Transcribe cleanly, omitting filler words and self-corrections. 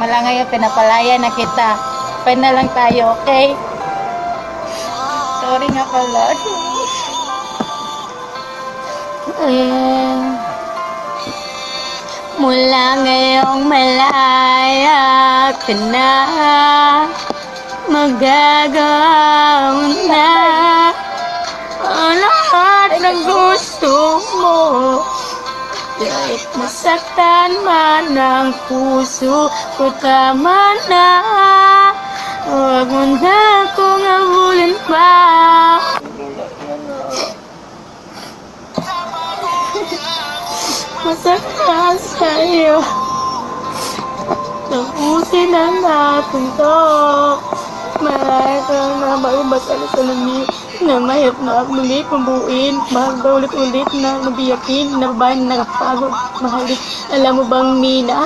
Mala ngayon, pinapalaya na kita. Pwede na lang tayo, okay? Sorry nga pala. Mula ngayong malaya ka na, magagawa mo na ang lahat ng gusto mo. Kahit masaktan man ang puso ko, tama na. Huwag mo na akong habulin pa. Masaktan sa'yo. Tapusin ang natin to. Marahil kang nabaibat sa lumi na mahirap na muli pambuin. Mahal ba ulit-ulit na nabiyakin na babae na nakapagod mahalik. Alam mo bang Mina,